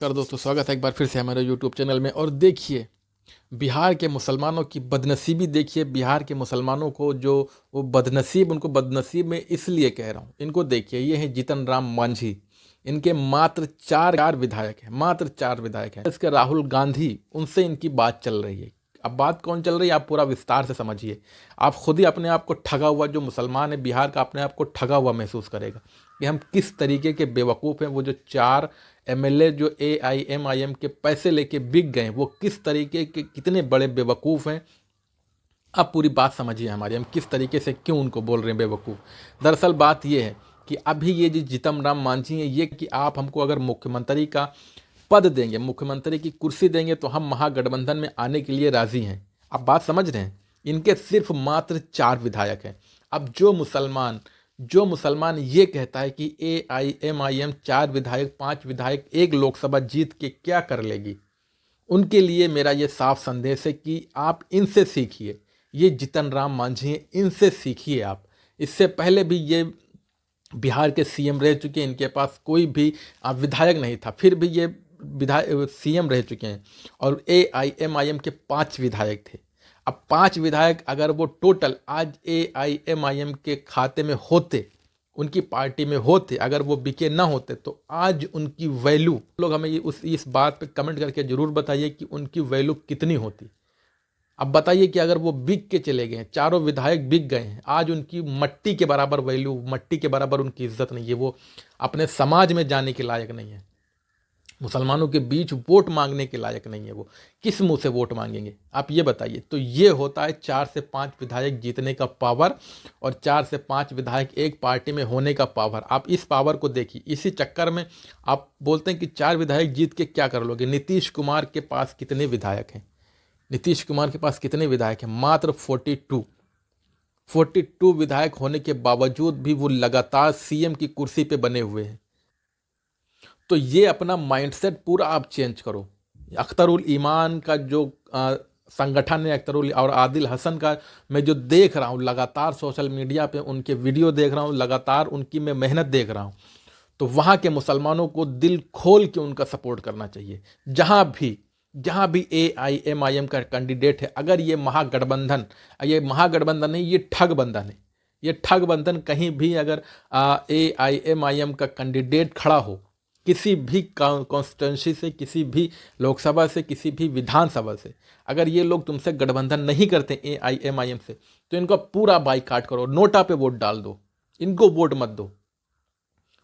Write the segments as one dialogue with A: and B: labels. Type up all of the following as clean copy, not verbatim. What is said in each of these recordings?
A: कर दोस्तों, स्वागत है एक बार फिर से हमारे यूट्यूब चैनल में। और देखिए, बिहार के मुसलमानों की बदनसीबी देखिए। बिहार के मुसलमानों को जो वो बदनसीब, उनको बदनसीब मैं इसलिए कह रहा हूँ। इनको देखिए, ये हैं जीतन राम मांझी। इनके मात्र चार विधायक हैं, मात्र 4 विधायक हैं। इसके राहुल गांधी, उनसे इनकी बात चल रही है। अब बात कौन चल रही है, आप पूरा विस्तार से समझिए। आप खुद ही अपने आप को ठगा हुआ, जो मुसलमान है बिहार का, अपने आप को ठगा हुआ महसूस करेगा कि हम किस तरीके के बेवकूफ़ हैं। वो जो 4 एमएलए जो AIMIM के पैसे लेके बिक गए, वो किस तरीके के, कितने बड़े बेवकूफ़ हैं। आप पूरी बात समझिए हमारी, हम किस तरीके से क्यों उनको बोल रहे हैं बेवकूफ़। दरअसल बात ये है कि अभी ये जो जीतन राम मांझी हैं, ये कि आप हमको अगर मुख्यमंत्री का पद देंगे, मुख्यमंत्री की कुर्सी देंगे, तो हम महागठबंधन में आने के लिए राज़ी हैं। आप बात समझ रहे हैं। इनके सिर्फ मात्र 4 विधायक हैं। अब जो मुसलमान ये कहता है कि AIMIM 4 विधायक, 5 विधायक, एक लोकसभा जीत के क्या कर लेगी, उनके लिए मेरा ये साफ संदेश है कि आप इनसे सीखिए। ये जीतन राम मांझी हैं, इनसे सीखिए आप। इससे पहले भी ये बिहार के CM रह चुके हैं। इनके पास कोई भी विधायक नहीं था, फिर भी ये विधायक CM रह चुके हैं। और AIMIM के 5 विधायक थे। अब 5 विधायक अगर वो टोटल आज AIMIM के खाते में होते, उनकी पार्टी में होते, अगर वो बिके ना होते, तो आज उनकी वैल्यू, लोग हमें इस बात पे कमेंट करके ज़रूर बताइए कि उनकी वैल्यू कितनी होती। अब बताइए कि अगर वो बिक के चले गए, 4 विधायक बिक गए हैं, आज उनकी मट्टी के बराबर वैल्यू, मट्टी के बराबर उनकी इज्जत नहीं है। वो अपने समाज में जाने के लायक नहीं है। मुसलमानों के बीच वोट मांगने के लायक नहीं है। वो किस मुंह से वोट मांगेंगे, आप ये बताइए। तो ये होता है 4 से 5 विधायक जीतने का पावर, और 4 से 5 विधायक एक पार्टी में होने का पावर। आप इस पावर को देखिए। इसी चक्कर में आप बोलते हैं कि 4 विधायक जीत के क्या कर लोगे। नीतीश कुमार के पास कितने विधायक हैं? नीतीश कुमार के पास कितने विधायक हैं? मात्र 42 विधायक होने के बावजूद भी वो लगातार CM की कुर्सी पे बने हुए हैं। तो ये अपना माइंडसेट पूरा आप चेंज करो। अख्तरुल ईमान का जो संगठन है, अख्तरुल और आदिल हसन का, मैं जो देख रहा हूँ लगातार सोशल मीडिया पे, उनके वीडियो देख रहा हूँ, लगातार उनकी मैं मेहनत देख रहा हूँ। तो वहाँ के मुसलमानों को दिल खोल के उनका सपोर्ट करना चाहिए। जहाँ भी AIMIM का कैंडिडेट है, अगर ये महागठबंधन नहीं, ये ठग बंधन है। ये ठग बंधन कहीं भी अगर AIMIM का कैंडिडेट खड़ा हो, किसी भी कॉन्स्टिट्यूंसी से, किसी भी लोकसभा से, किसी भी विधानसभा से, अगर ये लोग तुमसे गठबंधन नहीं करते AIMIM से, तो इनका पूरा बाइकाट करो, नोटा पे वोट डाल दो, इनको वोट मत दो।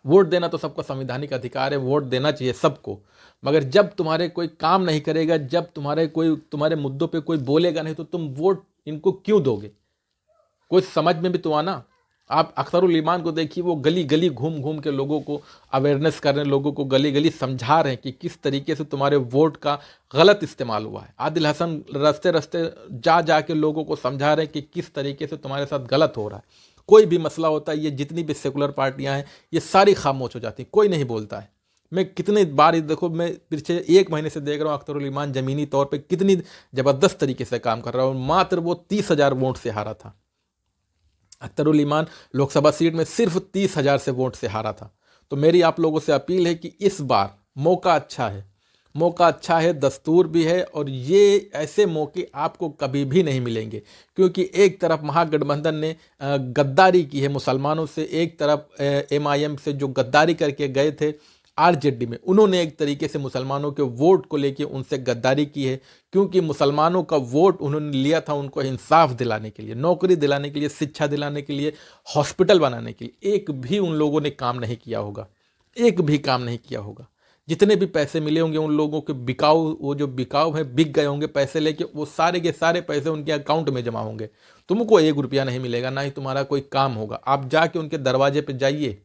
A: वोट देना तो सबका संवैधानिक अधिकार है, वोट देना चाहिए सबको। मगर जब तुम्हारे कोई काम नहीं करेगा, जब तुम्हारे मुद्दों पे कोई बोलेगा नहीं, तो तुम वोट इनको क्यों दोगे? कोई समझ में भी तो आना। आप अख्तरुल ईमान को देखिए, वो गली गली घूम घूम के लोगों को अवेयरनेस कर रहे हैं, लोगों को गली गली समझा रहे हैं कि किस तरीके से तुम्हारे वोट का गलत इस्तेमाल हुआ है। आदिल हसन रास्ते रास्ते जा के लोगों को समझा रहे हैं कि किस तरीके से तुम्हारे साथ गलत हो रहा है। कोई भी मसला होता है, ये जितनी भी सेकुलर पार्टियां हैं, ये सारी खामोश हो जाती हैं, कोई नहीं बोलता है। मैं कितने बार देखो, मैं पिछले 1 महीने से देख रहा हूँ अख्तरुल ईमान ज़मीनी तौर पे कितनी ज़बरदस्त तरीके से काम कर रहा है। मात्र वो 30,000 वोट से हारा था। अख्तरुल ईमान लोकसभा सीट में सिर्फ 30,000 से वोट से हारा था। तो मेरी आप लोगों से अपील है कि इस बार मौका अच्छा है, दस्तूर भी है, और ये ऐसे मौके आपको कभी भी नहीं मिलेंगे। क्योंकि एक तरफ महागठबंधन ने गद्दारी की है मुसलमानों से, एक तरफ MIM से जो गद्दारी करके गए थे RJD में, उन्होंने एक तरीके से मुसलमानों के वोट को लेके उनसे गद्दारी की है। क्योंकि मुसलमानों का वोट उन्होंने लिया था उनको इंसाफ दिलाने के लिए, नौकरी दिलाने के लिए, शिक्षा दिलाने के लिए, हॉस्पिटल बनाने के लिए। एक भी उन लोगों ने काम नहीं किया होगा, एक भी काम नहीं किया होगा। जितने भी पैसे मिले होंगे उन लोगों के वो जो बिकाऊ है, बिक गए होंगे पैसे लेके, वो सारे के सारे पैसे उनके अकाउंट में जमा होंगे। तुमको 1 रुपया नहीं मिलेगा, ना ही तुम्हारा कोई काम होगा। आप जाके उनके दरवाजे पे जाइए,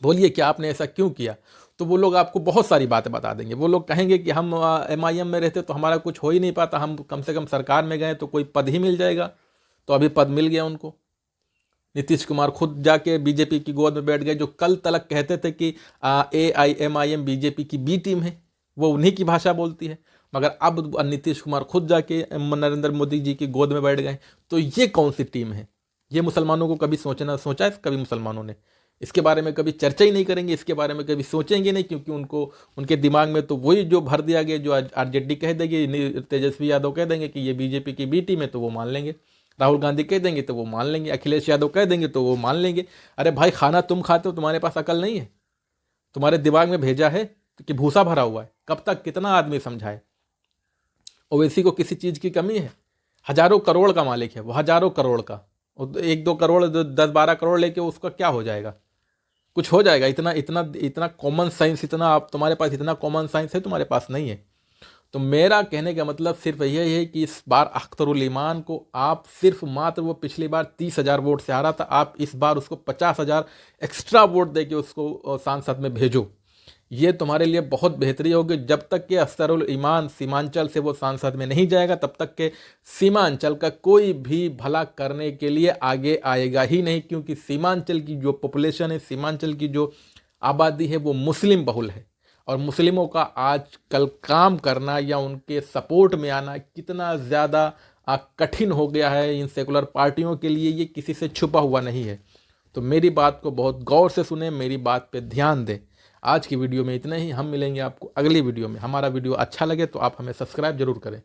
A: बोलिए कि आपने ऐसा क्यों किया, तो वो लोग आपको बहुत सारी बातें बता देंगे। वो लोग कहेंगे कि हम MIM में रहते तो हमारा कुछ हो ही नहीं पाता, हम कम से कम सरकार में गए तो कोई पद ही मिल जाएगा। तो अभी पद मिल गया उनको। नीतीश कुमार खुद जाके बीजेपी की गोद में बैठ गए। जो कल तलक कहते थे कि AIMIM बीजेपी की B टीम है, वो उन्हीं की भाषा बोलती है, मगर अब नीतीश कुमार खुद जाके नरेंद्र मोदी जी की गोद में बैठ गए। तो ये कौन सी टीम है? ये मुसलमानों को कभी सोचा है कभी मुसलमानों ने? इसके बारे में कभी चर्चा ही नहीं करेंगे, इसके बारे में कभी सोचेंगे नहीं, क्योंकि उनको उनके दिमाग में तो वही जो भर दिया गया, जो आरजेडी कह देगी, तेजस्वी यादव कह देंगे कि ये बीजेपी की बी टीम है तो वो मान लेंगे, राहुल गांधी कह देंगे तो वो मान लेंगे, अखिलेश यादव कह देंगे तो वो मान लेंगे। अरे भाई, खाना तुम खाते हो, तुम्हारे पास अकल नहीं है? तुम्हारे दिमाग में भेजा है कि भूसा भरा हुआ है? कब तक कितना आदमी समझाए? ओवैसी को किसी चीज़ की कमी है? हजारों करोड़ का मालिक है वो, हजारों करोड़ का। 1-2 करोड़, 10-12 करोड़ लेके उसका क्या हो जाएगा? कुछ हो जाएगा? इतना इतना इतना कॉमन साइंस, इतना आप, तुम्हारे पास इतना कॉमन साइंस है, तुम्हारे पास नहीं है। तो मेरा कहने का मतलब सिर्फ यही है कि इस बार अख्तरुल ईमान को आप सिर्फ मात्र, वो पिछली बार 30,000 वोट से हारा था, आप इस बार उसको 50,000 एक्स्ट्रा वोट दे के उसको सांसद में भेजो। ये तुम्हारे लिए बहुत बेहतरी होगी। जब तक कि अख्तरुल ईमान सीमांचल से वो सांसद में नहीं जाएगा, तब तक के सीमांचल का कोई भी भला करने के लिए आगे आएगा ही नहीं, क्योंकि सीमांचल की जो पॉपुलेशन है, सीमांचल की जो आबादी है, वो मुस्लिम बहुल है। और मुस्लिमों का आजकल काम करना या उनके सपोर्ट में आना कितना ज़्यादा कठिन हो गया है इन सेकुलर पार्टियों के लिए, ये किसी से छुपा हुआ नहीं है। तो मेरी बात को बहुत गौर से सुने, मेरी बात पे ध्यान दें। आज की वीडियो में इतना ही। हम मिलेंगे आपको अगली वीडियो में। हमारा वीडियो अच्छा लगे तो आप हमें सब्सक्राइब जरूर करें।